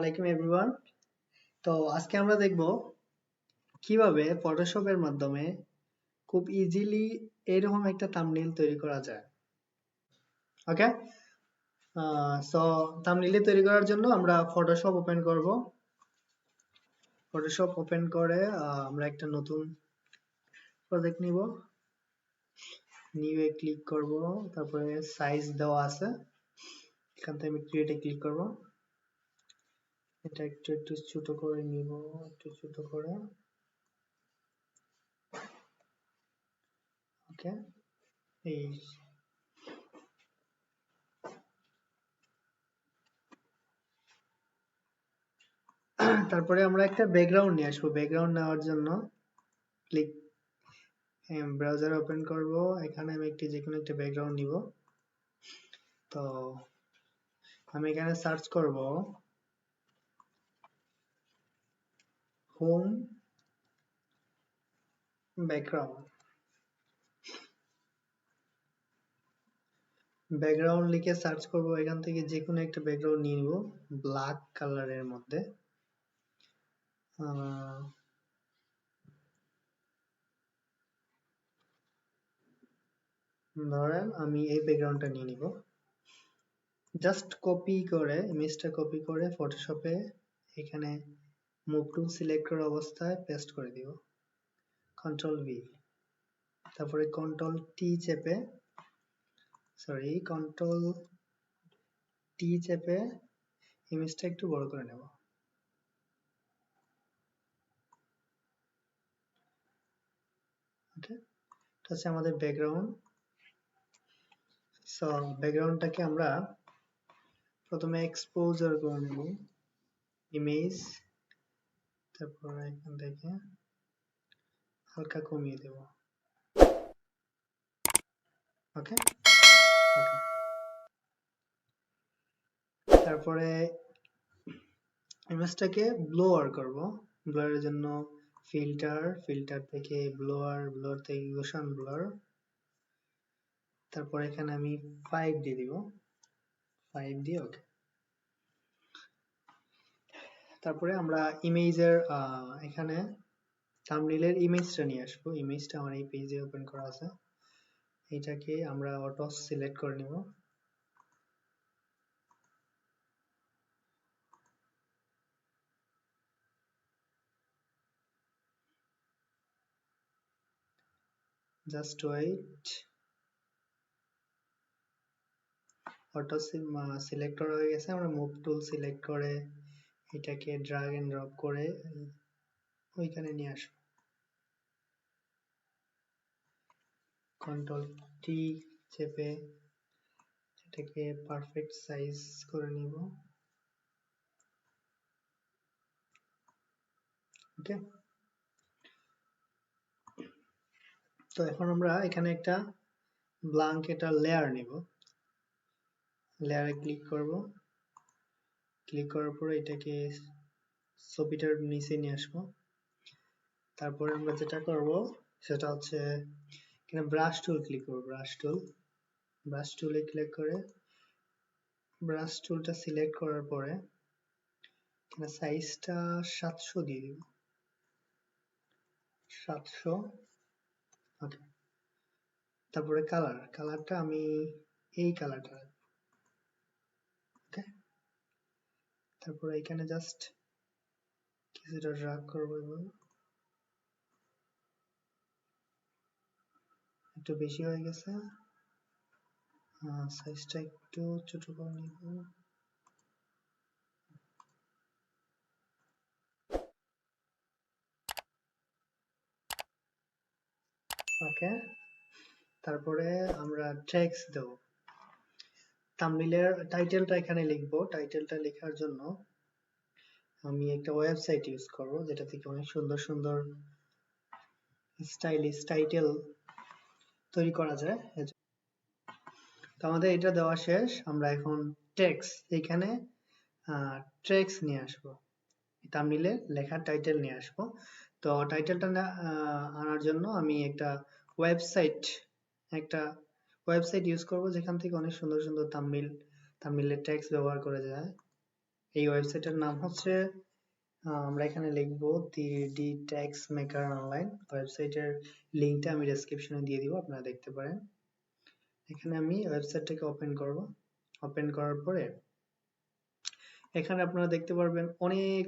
আলাইকুম এভরিওয়ান। তো আজকে আমরা দেখব কিভাবে ফটোশপের মাধ্যমে খুব ইজিলি এরকম একটা থাম্বনেইল তৈরি করা যায়। ওকে, সো থাম্বনেইল তৈরি করার জন্য আমরা ফটোশপ ওপেন করব। ফটোশপ ওপেন করে আমরা একটা নতুন প্রজেক্ট নিব। নিউ এ ক্লিক করব, তারপরে সাইজ দেওয়া আছে, এখান থেকে আমি ক্রিয়েটে ক্লিক করব। এটা একটু একটু ছোট করে নিব, একটু ছোট করে। ওকে, এই তারপরে আমরা একটা ব্যাকগ্রাউন্ড নিয়ে আসবো। ব্যাকগ্রাউন্ড নেওয়ার জন্য ক্লিক ব্রাউজার ওপেন করব। এখানে আমি যে কোনো একটা ব্যাকগ্রাউন্ড নিব। তো আমি এখানে সার্চ করব হোম ব্যাকগ্রাউন্ড। ব্যাকগ্রাউন্ড লিখে সার্চ করব, এখান থেকে যে কোনো একটা ব্যাকগ্রাউন্ড নিয়ে নিব ব্ল্যাক কালারের মধ্যে। ধরেন আমি এই ব্যাকগ্রাউন্ডটা নিয়ে নিব। জাস্ট কপি করে, ইমেজটা কপি করে ফটোশপে এখানে মুভ টুল সিলেক্ট করা অবস্থায় পেস্ট করে দিব। কন্ট্রোল ভি, তারপরে কন্ট্রোল টি চেপে কন্ট্রোল টি চেপে ইমেজটা একটু বড় করে নেব। ওকে, এটা হচ্ছে আমাদের ব্যাকগ্রাউন্ড। সো ব্যাকগ্রাউন্ডটাকে আমরা প্রথমে এক্সপোজার করে নেব, ইমেজ, তারপর এখান থেকে হালকা কমিয়ে দেব। ওকে, ওকে, তারপরে ইমেজটাকে ব্লোয়ার করব। ব্লোয়ারের জন্য ফিল্টার থেকে ব্লোয়ার থেকে ওশান ব্লোয়ার। তারপর এখানে আমি 5 দিয়ে দিব, 5 দিয়ে ওকে। তারপরে আমরা ইমেজের এখানে থাম্বনেইলের ইমেজটা নিয়ে আসবো। ইমেজটা আমার এই পেজে ওপেন করা আছে। এটাকে আমরা অটো সিলেক্ট করে নিব। Just wait. অটো সিলেক্ট করা হয়ে গেছে। আমরা মুভ টুল সিলেক্ট করে এটাকে ড্র্যাগ এন্ড ড্রপ করে ওইখানে নিয়ে আসবো। কন্ট্রোল টি চেপে এটাকে পারফেক্ট সাইজ করে নিব। ওকে, তো এখন আমরা এখানে একটা ব্ল্যাঙ্ক একটা লেয়ার নিব। লেয়ারে ক্লিক করব। ক্লিক করার পরে এটাকে ছবিটার নিচে নিয়ে আসবো। তারপরে আমরা যেটা করব সেটা হচ্ছে এখানে ব্রাশ টুল ক্লিক করব। ব্রাশ টুলে ক্লিক করে ব্রাশ টুলটা সিলেক্ট করার পরে এখানে সাইজটা 700 দিয়ে দিব। 700। ওকে, তারপরে কালারটা আমি এই কালারটা। ওকে, তারপরে এখানে জাস্ট কিছুটা ড্র্যাগ করব এবং একটু বেশি হয়ে গেছে, সাইজটা একটু ছোট করে নিব। ওকে, তারপরে আমরা টেক্সট দেব। থাম্বনেইলের টাইটেলটা এখানে লিখব। টাইটেলটা লেখার জন্য আমি একটা ওয়েবসাইট ইউজ করব যেটা থেকে অনেক সুন্দর সুন্দর স্টাইলিশ টাইটেল তৈরি করা যায়। তো আমাদের এটা দেওয়া শেষ। আমরা এখন টেক্সট এখানে টেক্সট নিয়ে আসবো। থাম্বনেইলে লেখার টাইটেল নিয়ে আসবো। তো টাইটেলটা আনার জন্য আমি একটা ওয়েবসাইট ইউজ করব যেখান থেকে অনেক সুন্দর সুন্দর থাম্বনেইলের টেক্সট ব্যবহার করা যায়। এই ওয়েবসাইটের নাম হচ্ছে আমরা এখানে লিখবো 3D ট্যাক্স মেকার অনলাইন। ওয়েবসাইটের লিঙ্কটা আমি ডেসক্রিপশনে দিয়ে দিব, আপনারা দেখতে পারেন। এখানে আমি ওয়েবসাইটটাকে ওপেন করব। ওপেন করার পরে এখানে আপনারা দেখতে পারবেন অনেক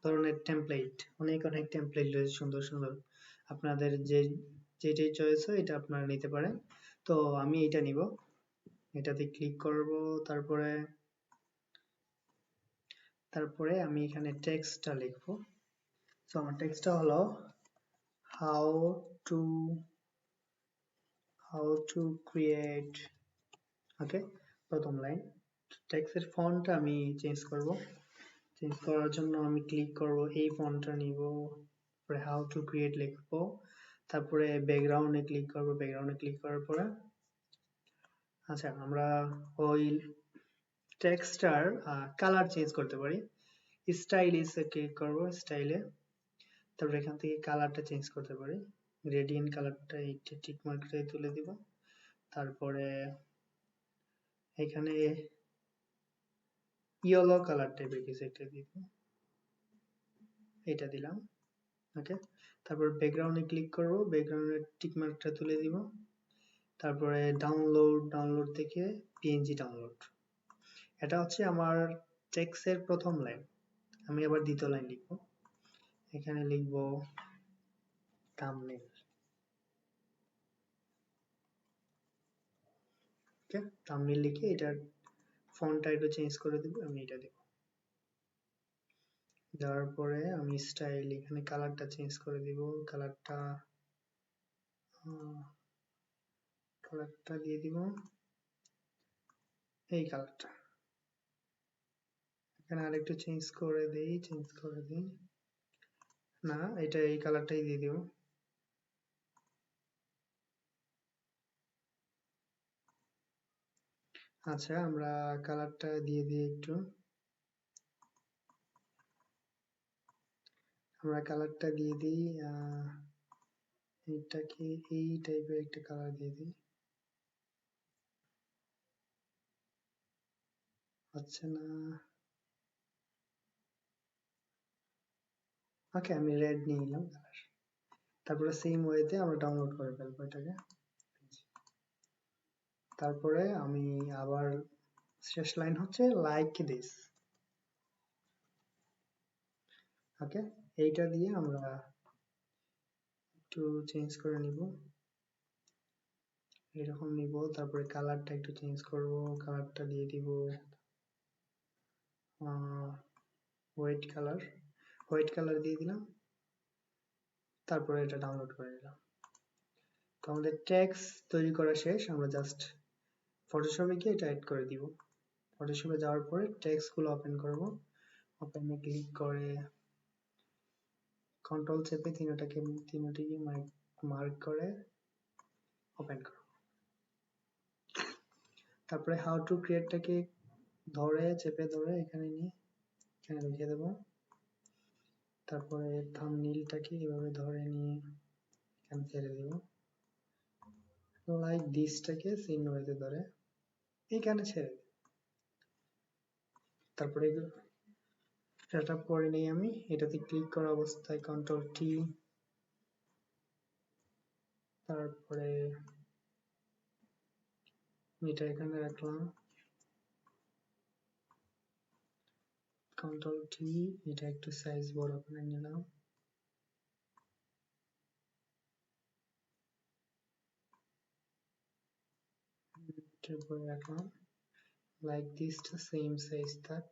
ধরনের টেমপ্লেট, অনেক টেমপ্লেট রয়েছে সুন্দর সুন্দর। আপনাদের যেটাই চয়েস হয় এটা আপনারা নিতে পারেন। তো আমি এটা নিব, এটাতে ক্লিক করব। তারপরে আমি এখানে টেক্সটটা লিখব। তো আমার টেক্সটটা হলো হাউ টু ক্রিয়েট, ওকে, প্রথম লাইন। টেক্সটের ফন্টটা আমি চেঞ্জ করব। চেঞ্জ করার জন্য আমি ক্লিক করব, এই ফন্টটা নিব, তারপরে হাউ টু ক্রিয়েট লিখবো, তারপরে ব্যাকগ্রাউন্ডে ক্লিক করব। ব্যাকগ্রাউন্ডে ক্লিক করার পরে আচ্ছা আমরা ওই টেক্সটার কালার চেঞ্জ করতে পারি। স্টাইলিশে ক্লিক করব, স্টাইলে, তারপরে এখান থেকে কালারটা চেঞ্জ করতে পারি। গ্রেডিয়েন্ট কালারটা এইটা টিক মার্কটাই তুলে দিব। তারপরে এখানে ইয়েলো কালার টাইপের কিছু একটা দিব, এটা দিলাম, ওকে। তারপর ব্যাকগ্রাউন্ডে ক্লিক করব, ব্যাকগ্রাউন্ডের টিক মার্কটা তুলে দিব। তারপরে ডাউনলোড থেকে পিএনজি ডাউনলোড। এটা হচ্ছে আমার টেক্সটের প্রথম লাইন। আমি আবার দ্বিতীয় লাইন লিখব। এখানে লিখব থাম্বনেল, ওকে। থাম্বনেল লিখে এটার ফন্টটা একটু চেঞ্জ করে দেব, আমি এটা দেব। দেওয়ার পরে আমি স্টাইল এখানে কালারটা চেঞ্জ করে দিব। কালারটা দিয়ে দিব এই কালারটা। এখানে আরেকটু চেঞ্জ করে দিই, না, এটা এই কালারটাই দিয়ে দিব। আচ্ছা আমরা কালারটা দিয়ে দিই একটু, আমরা কালারটা দিয়ে দিই এইটাকে এই টাইপের একটা কালার দিয়ে দিই। হচ্ছে না, ওকে, আমি রেড নিয়ে নিলাম কালার। তারপরে সেম ওয়েতে আমরা ডাউনলোড করে ফেলবো এটাকে। তারপরে আমি আবার শেষ লাইন হচ্ছে লাইক দিস, ওকে। এইটা দিয়ে আমরা একটু চেঞ্জ করে নিব, এরকম নিব। তারপরে কালারটা একটু চেঞ্জ করব, কালারটা দিয়ে দিব হোয়াইট কালার দিয়ে দিলাম। তারপরে এটা ডাউনলোড করে নিলাম। তো আমাদের টেক্সট তৈরি করা শেষ। আমরা জাস্ট ফটোশপে গিয়ে এটা এড করে দিব। ফটোশপে যাওয়ার পরে টেক্সট গুলো ওপেন করব। ওপেনে ক্লিক করে কন্ট্রোল চেপে তিনটাকে মার্ক করে ওপেন করব। তারপরে হাউ টু ক্রিয়েটটাকে চেপে ধরে এখানে নিয়ে এখানে লিখে দেব। তারপরে থাম্বনেইলটাকে এভাবে ধরে নিয়ে এখানে ছেড়ে দেব। লাইক দিসটাকে সেম ওয়েতে ধরে এইখানে ছেড়ে দেব। তারপরে সেট আপ করে নিই আমি। এটাতে ক্লিক করা অবস্থায় কন্ট্রোল টি, তারপরে এটা এখানে রাখলাম, কন্ট্রোল টি, এটা একটু সাইজ বড় করে নিলাম। তারপরে রাখলাম, লাইক দিসটা সেম সাইজ থাক।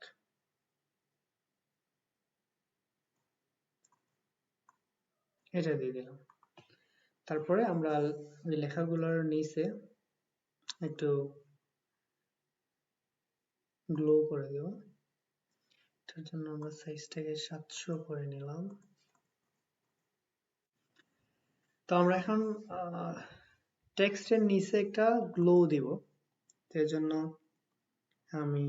এটা দিয়ে দিলাম। তারপরে আমরা ওই লেখাগুলোর নিচে একটু গ্লো করে দেব। তার জন্য আমরা সাইজটাকে 700 করে নিলাম। তো আমরা এখন টেক্সটের নিচে একটা গ্লো দিব। এর জন্য আমি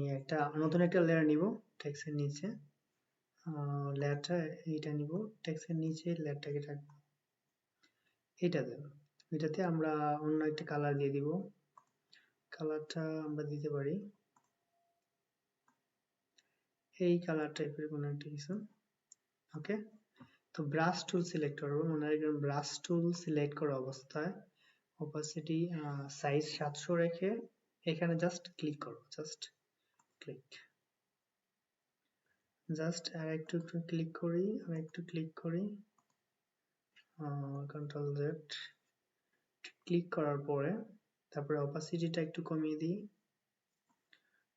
নতুন একটা লেয়ার নিব। টেক্সটের নিচে লেয়ারটা এইটা নিব, টেক্সটের নিচে লেয়ারটাকে রাখবো, এটা দেব। এটাতে আমরা অন্য একটা কালার দিয়ে দিব। কালারটা আমরা দিতে পারি এই কালার টাইপের কোনো একটা কিছু। ওকে, তো ব্রাশ টুল সিলেক্ট করবো। মনে রাখবেন ব্রাশ টুল সিলেক্ট করা অবস্থায় অপাসিটি সাইজ 700 রেখে এখানে জাস্ট ক্লিক করবো, জাস্ট ক্লিক, জাস্ট আর একটু ক্লিক করি, আর একটু ক্লিক করি, কন্ট্রোল জেড, ক্লিক করার পরে তারপরে অপাসিটিটা একটু কমিয়ে দিই,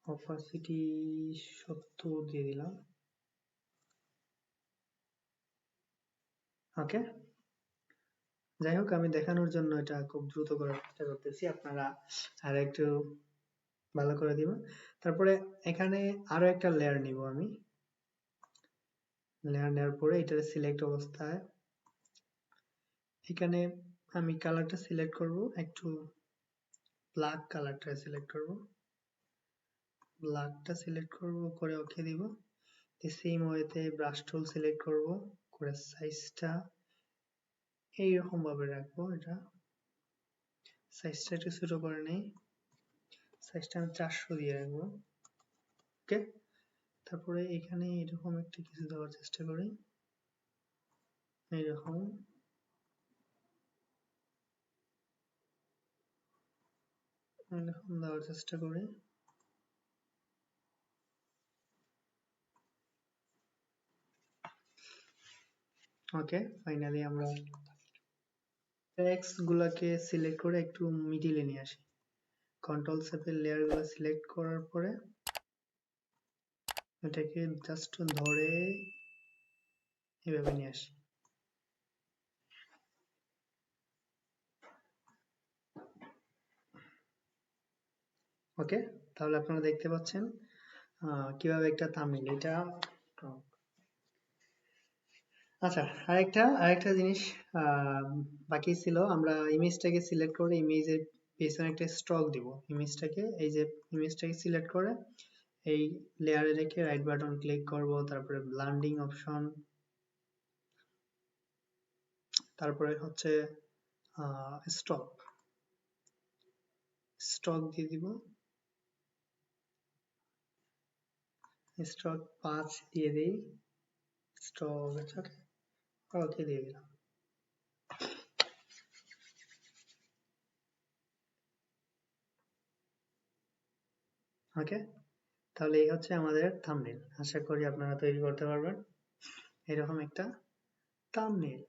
অপাসিটি 70 দিয়ে দিলাম। ওকে, যাই হোক আমি দেখানোর জন্য এটা খুব দ্রুত করার চেষ্টা করতেছি, আপনারা আর একটু ভালো করে দিব। তারপরে এখানে আরো একটা লেয়ার নিব আমি। লেয়ার নেওয়ার পরে এটা সিলেক্ট অবস্থায় এখানে আমি কালারটা সিলেক্ট করব, একটু ব্ল্যাক কালারটা সিলেক্ট করব, ব্ল্যাকটা সিলেক্ট করব করে ওকে দিব। সেম ওয়েতে ব্রাশ টুল সিলেক্ট করব করে সাইজটা এইরকম ভাবে রাখবো। এটা সাইজটা একটু ছোট করে নেই, সাইজটা আমি 400 দিয়ে রাখবো। ওকে, তারপরে এখানে এরকম একটা কিছু দেওয়ার চেষ্টা করি, এইরকম এরকম দেওয়ার চেষ্টা করি। ওকে, ফাইনালি আমরা টেক্সট গুলাকে সিলেক্ট করে একটু মিডিলে নিয়ে আসি। কন্ট্রোল চেপে লেয়ার গুলো সিলেক্ট করার পরে এটাকে জাস্ট ধরে এভাবে নিয়ে আসি। ওকে, তাহলে আপনারা দেখতে পাচ্ছেন কিভাবে একটা থাম্বনেল এটা। আচ্ছা, আরেকটা জিনিস বাকি ছিল, আমরা ইমেজটাকে সিলেক্ট করে ইমেজের পেছনে একটা স্ট্রোক দিব। ইমেজটাকে এই যে ইমেজটাকে সিলেক্ট করে এই লেয়ারে রেখে রাইট বাটন ক্লিক করব, তারপরে ব্লেন্ডিং অপশন, তারপরে হচ্ছে স্টক স্টক দিয়ে দিব, স্টক 5 দিয়ে দিই, স্টক আছে। ওকে, ওকে দিয়ে দিলাম। ওকে, তাহলে এই হচ্ছে আমাদের থাম্বনেল। আশা করি আপনারা তৈরি করতে পারবেন এরকম একটা থাম্বনেল।